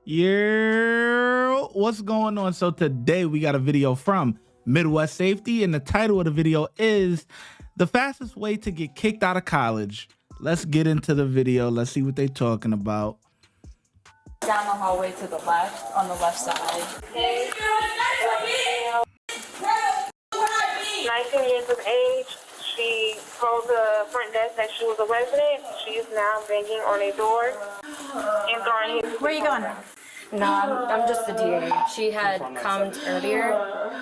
Yeah, what's going on? So today we got a video from Midwest Safety, and the title of the video is the fastest way to get kicked out of college. Let's get into the video. Let's see what they're talking about. Down the hallway to the left, on the left side. 19 years of age. She told the front desk that she was a resident. She is now banging on a door and throwing his... Where are you going? No, I'm just the DA. She had come earlier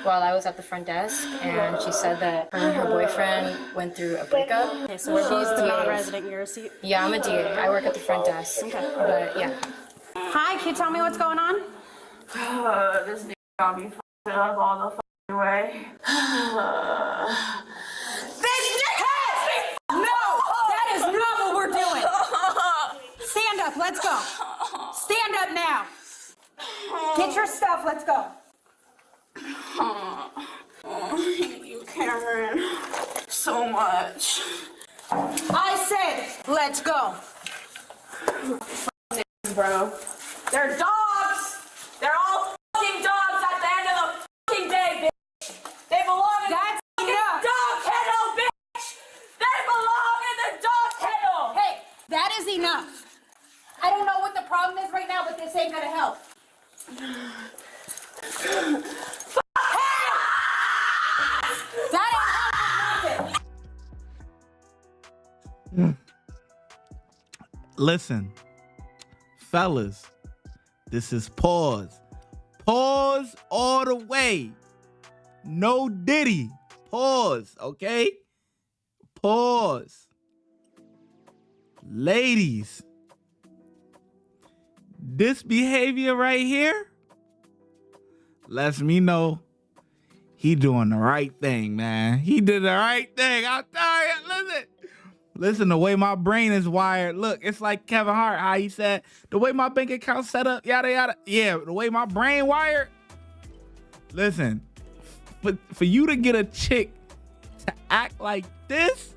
while I was at the front desk, and she said that her and her boyfriend went through a breakup. Okay, so she's the non-resident, you're a seat? Yeah, I'm a DA. I work at the front desk. Okay. But yeah. Hi, can you tell me what's going on? This nigga got me f***ing up all the f***ing way. This nigga! No! That is not what we're doing! Stand up, let's go! Stand up now! Get your stuff, let's go! You, Cameron, so much. I said, let's go! Bro, they're dogs! They're all f***ing dogs at the end of the f***ing day, bitch! They belong in That's the enough. dog kennel, bitch! They belong in the dog kennel! Hey, that is enough! I don't know what the problem is right now, but this ain't gonna help. That ain't nothing. Listen, fellas, this is pause. Pause all the way. No Diddy. Pause, okay? Pause. Ladies, this behavior right here lets me know he doing the right thing, man. He did the right thing. I'll tell you, listen, the way my brain is wired, look, it's like Kevin Hart, how he said, the way my bank account set up, yada, yada. Yeah, the way my brain wired. Listen, for you to get a chick to act like this,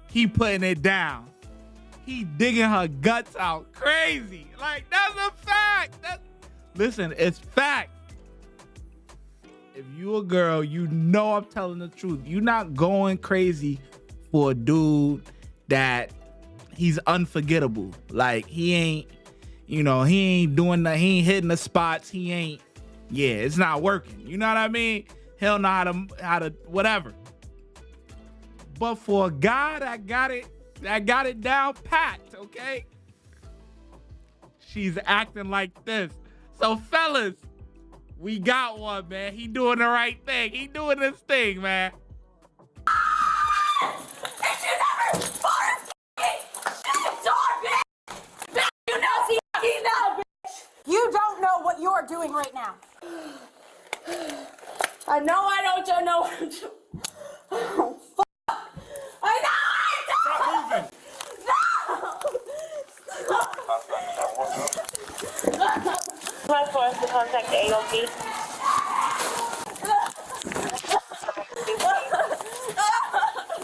he putting it down. He digging her guts out crazy. Like, that's a fact. Listen, it's fact. If you a girl, you know I'm telling the truth. You're not going crazy for a dude that he's unforgettable. Like, he ain't, he ain't doing that. He ain't hitting the spots. He ain't, it's not working. You know what I mean? He'll know how to whatever. But for a guy that got it down packed, okay? She's acting like this. So fellas, we got one, man. He doing the right thing. He doing this thing, man. You don't know what you're doing right now. I know I don't know what I'm doing. Oh, fuck. I know I don't! No! Stop. For us to contact the AOP.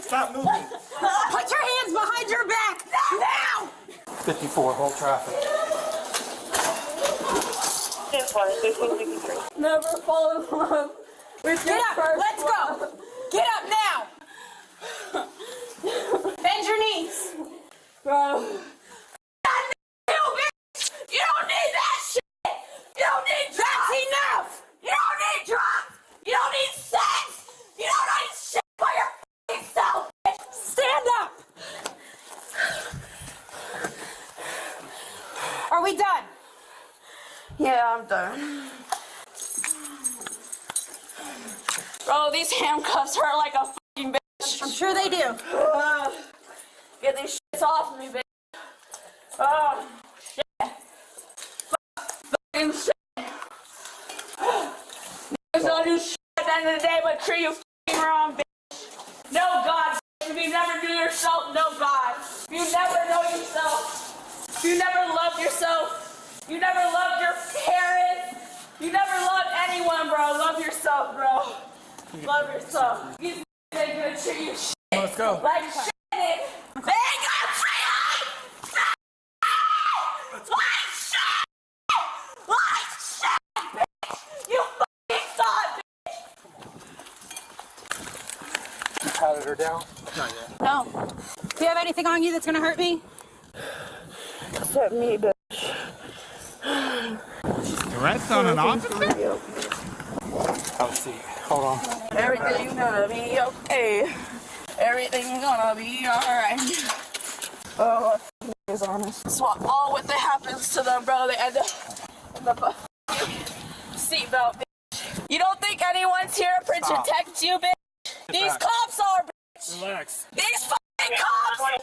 Stop moving. Put your hands behind your back, now! 54, hold traffic. 1553. Never fall in love with Get up, let's go! Get up now! Bend your knees! Bro. You don't need that shit! You don't need drugs! That's enough! You don't need drugs! You don't need sex! You don't need shit for your f***ing self! Stand up! Are we done? Yeah, I'm done. Bro, these handcuffs hurt like a f***ing bitch. I'm sure they do. Get these shits off me, bitch. Oh, shit. F***ing shit. Niggas don't do shit at the end of the day but treat you f***ing wrong, bitch. No God, if you never knew yourself, no God. If you never know yourself, if you never loved yourself, you never loved your parents, you never loved anyone, bro. Love yourself, bro. Love yourself. These niggas ain't gonna treat you shit. Let's go. Like shit. They ain't gonna treat you like shit. patted her down? Not yet. No. Do you have anything on you that's gonna hurt me? Except me, bitch. Threats on an officer? Have a seat. Hold on. Everything's gonna be okay. Everything's gonna be alright. Oh, is honest. So all what that happens to them, bro, they end up in the seatbelt, bitch. You don't think anyone's here to protect you, bitch? These cops are, bitch. Relax. These fucking cops are the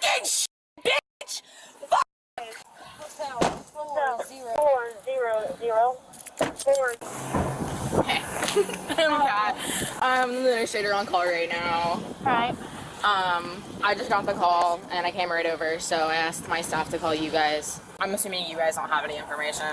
fucking shit, bitch. Fuck. 400. I'm the administrator on call right now. Right. I just got the call and I came right over, so I asked my staff to call you guys. I'm assuming you guys don't have any information.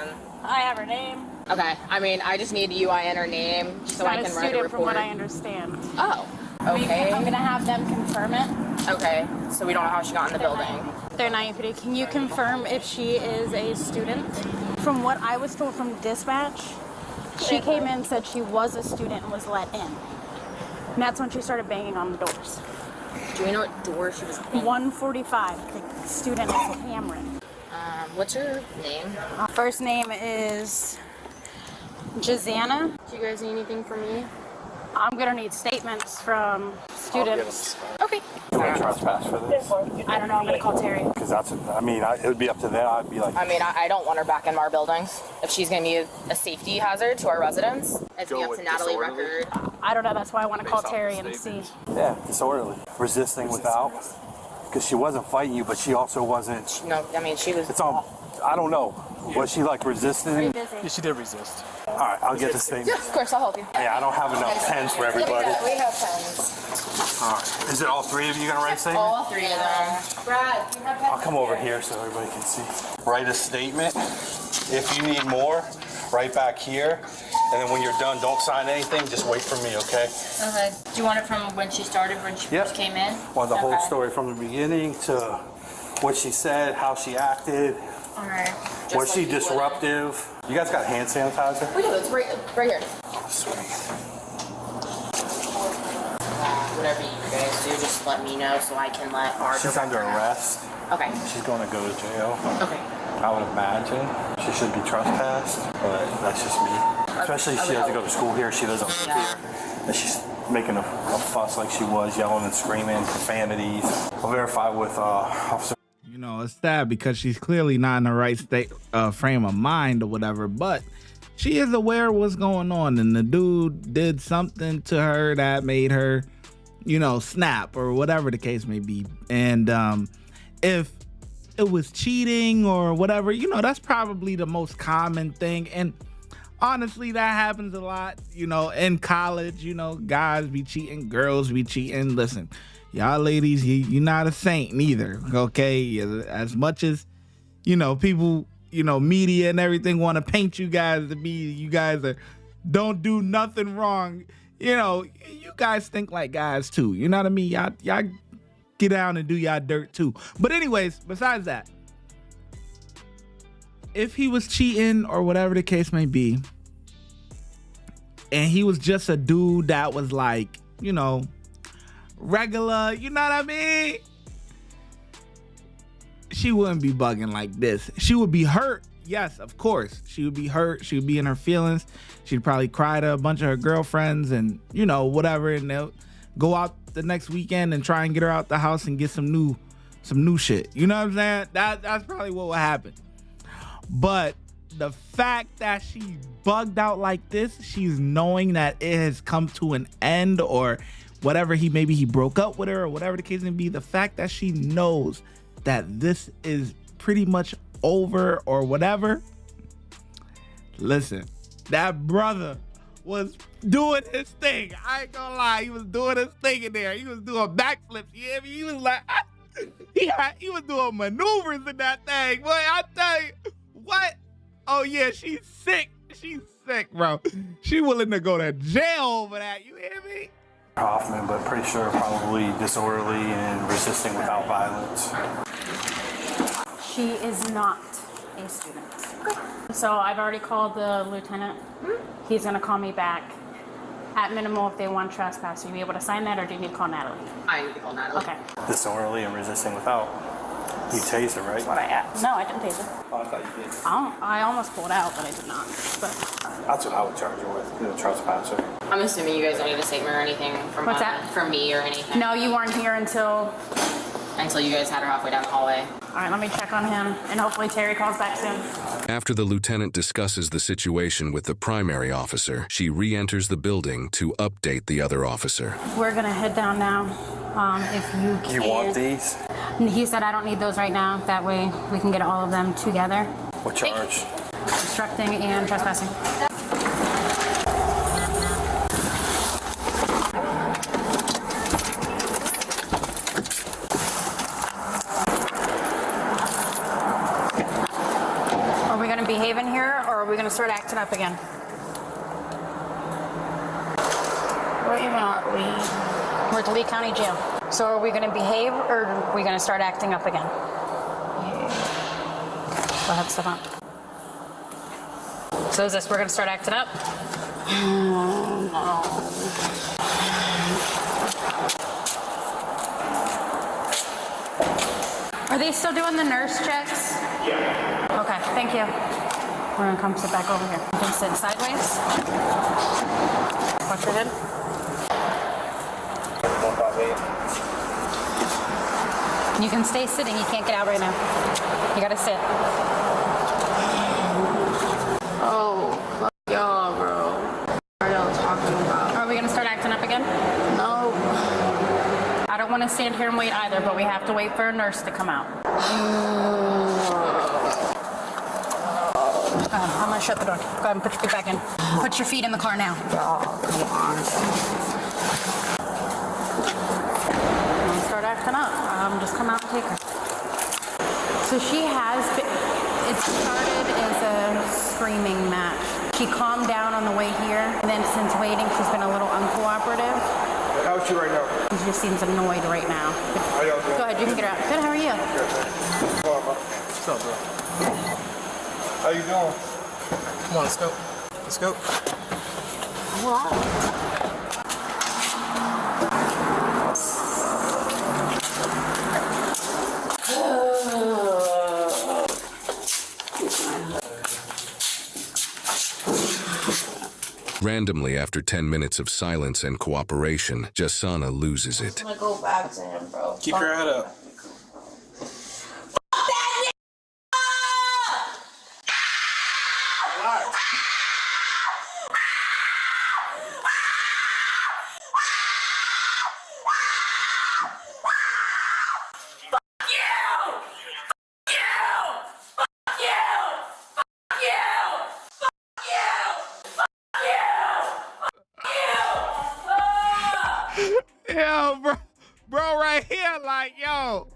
I have her name. Okay, I mean, I just need UIN her name so I can write a report. From what I understand. Oh, okay. I'm gonna have them confirm it. Okay, so we don't know how she got in the building. They're not UPD. Can you confirm if she is a student? From what I was told from dispatch, she came in, said she was a student and was let in. And that's when she started banging on the doors. Do you know what door she was in? 145. The student is Cameron. What's her name? First name is Jazana. Do you guys need anything from me? I'm gonna need statements from students. Okay. I'm gonna trespass for this. I don't know. I'm gonna call Terry. Because that's, I mean, it would be up to them. I'd be like, I mean, I don't want her back in our buildings. If she's going to be a safety hazard to our residents, it's Go be up with to Natalie disorderly? Record. I don't know. That's why I want to call Based off Terry the and see. yeah, disorderly. Resisting without. Because she wasn't fighting you, but she also wasn't. No, I mean, she was... It's all, I don't know. Was she like resisting? Busy. She did resist. All right, I'll get the statement. Yeah, of course, I'll help you. Yeah, I don't have enough pens for everybody. We have pens. All right. Is it all three of you gonna write a statement? All three of them. Brad, you have I'll come over here so everybody can see. Write a statement. If you need more, right back here. And then when you're done, don't sign anything. Just wait for me, okay? Okay. Do you want it from when she started, when she Yep. first came in? Want the whole Okay. story from the beginning to what she said, how she acted. All right. Was she disruptive? You guys got hand sanitizer? We do. It's right here. Sweet. Whatever you guys do, just let me know so I can let our... She's under arrest. Okay. She's going to go to jail. Okay. I would imagine she should be trespassed, but that's just me. Especially if she has to go to school here. She doesn't live here. And she's making a fuss like she was, yelling and screaming, profanities. I'll verify with Officer. You know, it's sad because she's clearly not in the right state, frame of mind or whatever, but she is aware of what's going on, and the dude did something to her that made her, you know, snap or whatever the case may be. And if it was cheating or whatever, you know, that's probably the most common thing. And honestly, that happens a lot, you know, in college. You know, guys be cheating, girls be cheating. Listen, y'all ladies, you're not a saint neither, okay? As much as, you know, people, you know, media and everything want to paint you guys to be, you guys don't do nothing wrong. You know, you guys think like guys too. You know what I mean? Y'all get down and do y'all dirt too. But anyways, besides that, if he was cheating or whatever the case may be, and he was just a dude that was like, you know, regular, you know what I mean? She wouldn't be bugging like this. She would be hurt. Yes, of course. She would be hurt. She would be in her feelings. She'd probably cry to a bunch of her girlfriends and, you know, whatever. And they'll go out the next weekend and try and get her out the house and get some new shit. You know what I'm saying? That's probably what would happen. But the fact that she bugged out like this, she's knowing that it has come to an end or whatever, maybe he broke up with her or whatever the case may be, the fact that she knows that this is pretty much over or whatever. Listen, that brother was doing his thing. I ain't gonna lie, he was doing his thing in there. He was doing backflips. You hear me? He was like, he was doing maneuvers in that thing. Boy, I tell you, what? Oh yeah, she's sick. She's sick, bro. She willing to go to jail over that. You hear me? Hoffman, but pretty sure probably disorderly and resisting without violence. She is not a student. So I've already called the lieutenant. He's gonna call me back At minimal, if they want trespass, will you be able to sign that, or do you need to call Natalie? I need to call Natalie. Okay. Disorderly and resisting without. You tased her, right? What I asked. No, I didn't taser her. Oh, I thought you did. I almost pulled out, but I did not. But That's what I would charge you with. You know, trespasser. I'm assuming you guys don't need a statement or anything from What's that? from me or anything. no, you weren't here until. Until you guys had her halfway down the hallway. All right, let me check on him, and hopefully Terry calls back soon. After the lieutenant discusses the situation with the primary officer, she re-enters the building to update the other officer. We're gonna head down now. If you can. You want these? He said I don't need those right now. That way we can get all of them together. What charge? Obstructing and trespassing. Are we gonna behave in here, or are we gonna start acting up again? Where even are we? We're at the Lee County Jail. So are we gonna behave, or are we gonna start acting up again? Go ahead, Stefan. So is this, we're gonna start acting up? Are they still doing the nurse checks? Yeah. Okay, thank you. We're gonna come sit back over here. You can sit sideways. Watch your head. You can stay sitting. You can't get out right now. You gotta sit. Oh, fuck y'all, bro. What are y'all talking about? Are we gonna start acting up again? No. I don't want to stand here and wait either, but we have to wait for a nurse to come out. I'm gonna shut the door. Go ahead and put your feet back in. Put your feet in the car now. Y'all, come on. I'm gonna start acting up. Just come out and take her. So she has been, it started as a screaming match. She calmed down on the way here, and then since waiting, she's been a little uncooperative. How is she right now? She just seems annoyed right now. How y'all doing? Go ahead, you can get her out. Good, how are you? What's up, bro? How you doing? Come on, let's go. Let's go. Randomly, after 10 minutes of silence and cooperation, Jasana loses it. I'm gonna go back to him, bro. Keep your head up. Yo, bro right here, like, yo,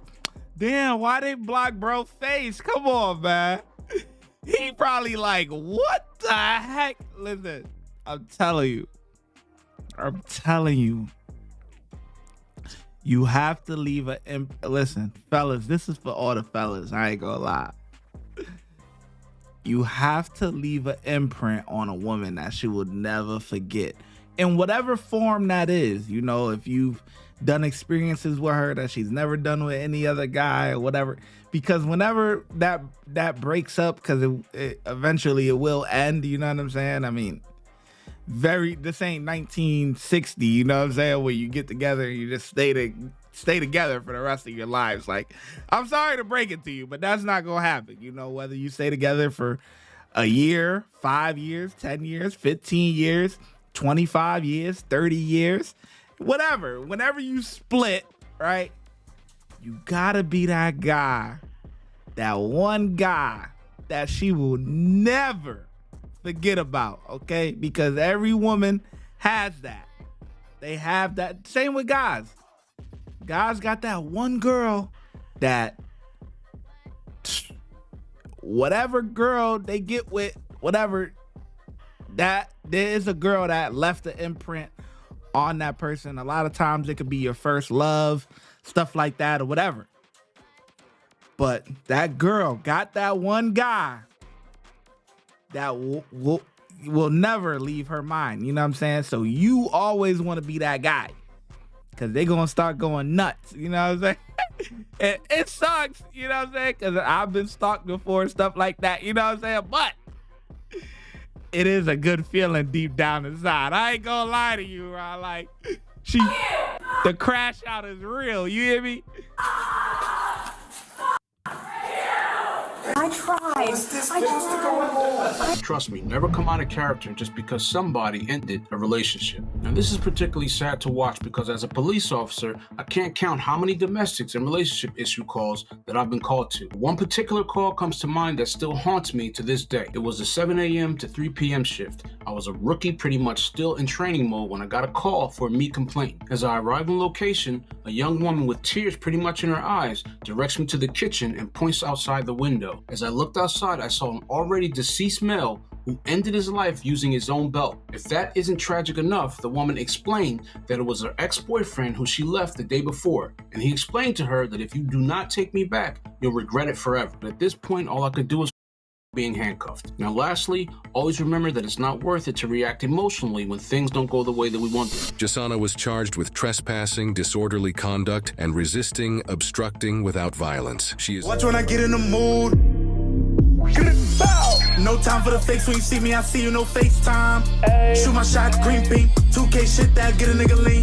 damn, why they block bro face? Come on, man. He probably like, what the heck? Listen, I'm telling you, you have to leave listen, fellas, this is for all the fellas, I ain't gonna lie. You have to leave an imprint on a woman that she will never forget. In whatever form that is, you know, if you've done experiences with her that she's never done with any other guy or whatever, because whenever that breaks up, because it eventually it will end, you know what I'm saying? I mean, this ain't 1960, you know what I'm saying, where you get together and you just stay together for the rest of your lives. Like, I'm sorry to break it to you, but that's not gonna happen. You know, whether you stay together for a year, 5 years, 10 years, 15 years, 25 years, 30 years, whatever. Whenever you split, right, you gotta be that guy, that one guy that she will never forget about, okay? Because every woman has that. They have that. Same with guys. Guys got that one girl that whatever girl they get with, whatever, that there is a girl that left an imprint on that person. A lot of times it could be your first love, stuff like that or whatever. But that girl got that one guy that will never leave her mind. You know what I'm saying? So you always want to be that guy, because they're going to start going nuts. You know what I'm saying? It sucks, you know what I'm saying? Because I've been stalked before and stuff like that. You know what I'm saying? But it is a good feeling deep down inside. I ain't going to lie to you, bro. Like, the crash out is real. You hear me? I tried. Trust me, never come out of character just because somebody ended a relationship. And this is particularly sad to watch because as a police officer, I can't count how many domestics and relationship issue calls that I've been called to. One particular call comes to mind that still haunts me to this day. It was a 7 a.m. to 3 p.m. shift. I was a rookie, pretty much still in training mode, when I got a call for a meat complaint. As I arrive on location, a young woman with tears pretty much in her eyes directs me to the kitchen and points outside the window. As I looked outside, I saw an already deceased male who ended his life using his own belt. If that isn't tragic enough, the woman explained that it was her ex-boyfriend who she left the day before, and he explained to her that if you do not take me back, you'll regret it forever. But at this point, all I could do was being handcuffed. Now lastly, always remember that it's not worth it to react emotionally when things don't go the way that we want them. Jasana was charged with trespassing, disorderly conduct, and resisting, obstructing without violence. She is... Watch when I get in the mood. No time for the fakes. When you see me, I see you, no FaceTime. Shoot my shot, green beam. 2K shit that get a nigga lean.